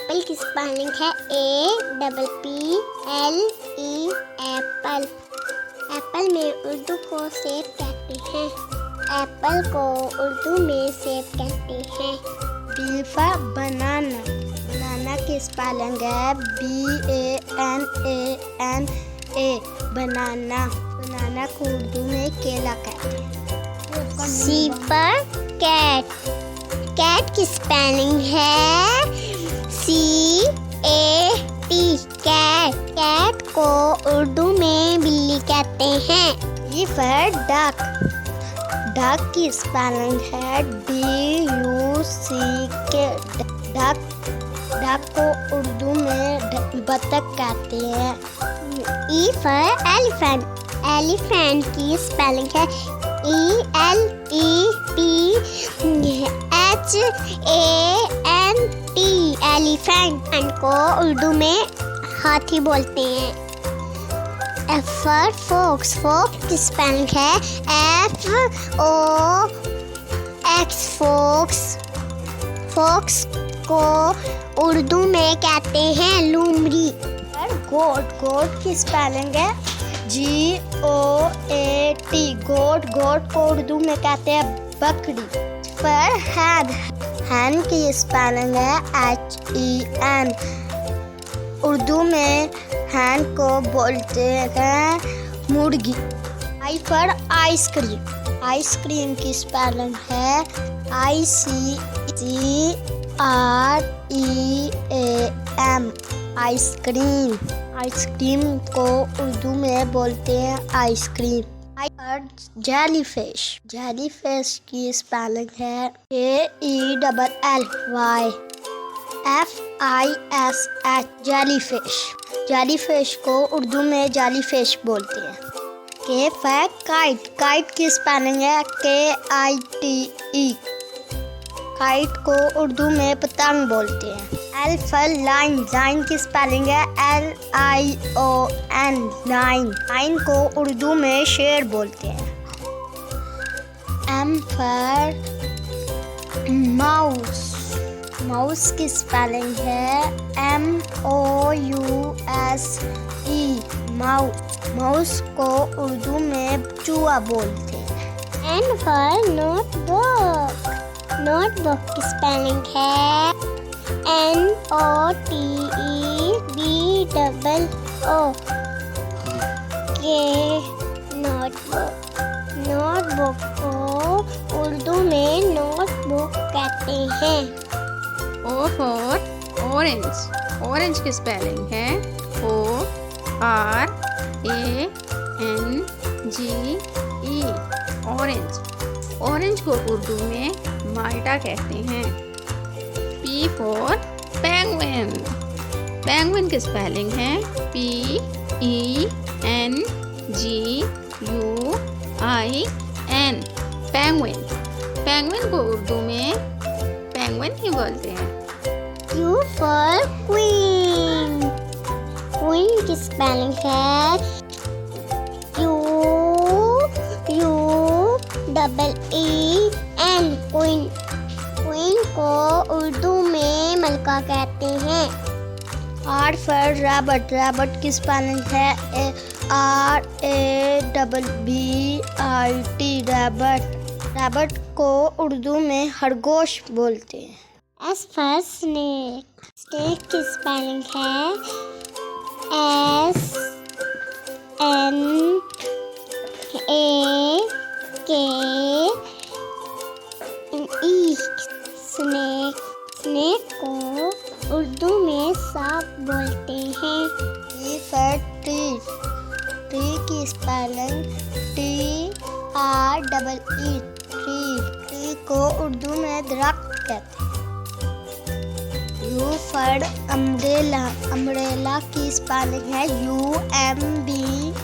Apple की spelling है APPLE Apple. Apple में उर्दू को सेब कहते हैं। एप्पल को उर्दू में सेब कहते हैं। B for बनाना। बनाना की स्पेलिंग है BANANA बनाना। बनाना को उर्दू में केला कहते हैं। C पर कैट। कैट की स्पेलिंग है CAT कैट। कैट को उर्दू में बिल्ली कहते हैं। D for duck. डक की स्पेलिंग है DUCK डक। डक को उर्दू में बतख कहते हैं। E for elephant. एलिफेंट की स्पेलिंग है ELEPHANT एलिफेंट को उर्दू में हाथी बोलते हैं। F for fox. फॉक्स की स्पेलिंग है FOX फॉक्स। फॉक्स को उर्दू में कहते हैं लूमड़ी। गोट। गोट की स्पेलिंग है GOAT गोट। गोट को उर्दू में कहते हैं बकरी। पर हैन। हैन की स्पेलिंग है HEN। उर्दू में हैन को बोलते हैं मुर्गी। आई पर आइसक्रीम। आइसक्रीम की स्पेलिंग है ICREAM आइसक्रीम। आइसक्रीम को उर्दू में बोलते हैं आइसक्रीम। जेलीफिश। जेलीफिश की स्पेलिंग है AELLYFISH जेलीफिश। जेलीफिश को उर्दू में जेलीफिश बोलते हैं। के फॉर काइट। काइट की स्पेलिंग है KITE। काइट को उर्दू में पतंग बोलते हैं। L for line. लाइन की स्पेलिंग है LION लाइन। लाइन को उर्दू में शेर बोलते हैं। M for mouse. माउस की स्पेलिंग है MOUSE माउस। माउस को उर्दू में चूहा बोलते हैं। N for notebook. नोटबुक की स्पेलिंग है NOTEBOO के नोटबुक। नोटबुक को उर्दू में नोटबुक कहते हैं। O for orange. ऑरेंज की स्पेलिंग है ORANGE ऑरेंज। ऑरेंज को उर्दू में माल्टा कहते हैं। P for penguin. पेंगुइन की स्पेलिंग है PENGUIN पेंगुइन। पेंगुइन को उर्दू में पेंगुइन ही बोलते हैं। Q for queen. क्वीन की स्पेलिंग है QUEEN क्वीन। क्वीन को उर्दू में मलका कहते हैं। R for rabbit. रैबट की स्पेलिंग है RABBIT रैबट। रैबट को उर्दू में खरगोश बोलते हैं। S for snake. स्नेक की स्पेलिंग है SNAKE स्नेक। स्नेक को उर्दू में सांप बोलते हैं। T for tree. ट्री की स्पेलिंग TREE ट्री। ट्री को उर्दू में दरख्त कहते हैं। U for umbrella. अम्ब्रेला की स्पेलिंग है UMBRELLA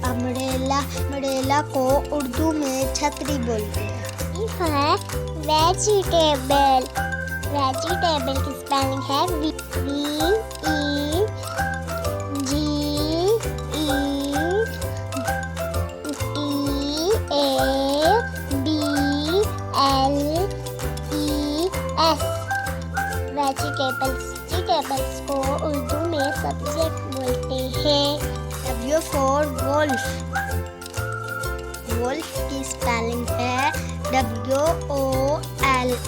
अम्ब्रेला। अम्ब्रेला को उर्दू में छतरी बोलते हैं। V for vegetable. वेजिटेबल की स्पेलिंग है VEGETABLES वुल्फ। वुल्फ की स्पेलिंग है WOLF।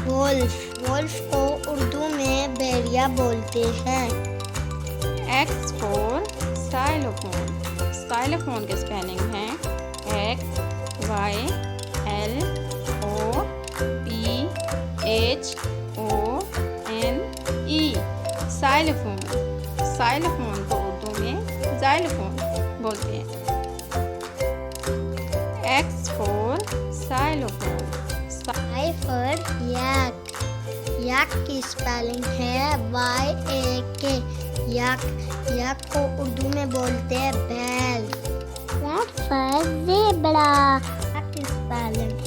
वुल्फ। वुल्फ को उर्दू में भेड़िया बोलते हैं। X for xylophone। xylophone की स्पेलिंग है XYLOPHONE। xylophone। xylophone को उर्दू में xylophone बोलते हैं। X for xylophone। Y for yak। याक की स्पेलिंग है YAK। याक। याक को उर्दू में बोलते हैं बैल। Z for zebra। याक की स्पेलिंग है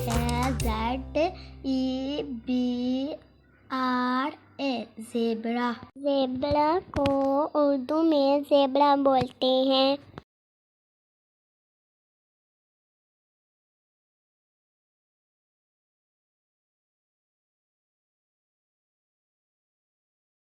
ZEBRA। ज़ेबरा। ज़ेबरा को उर्दू में ज़ेबरा बोलते हैं।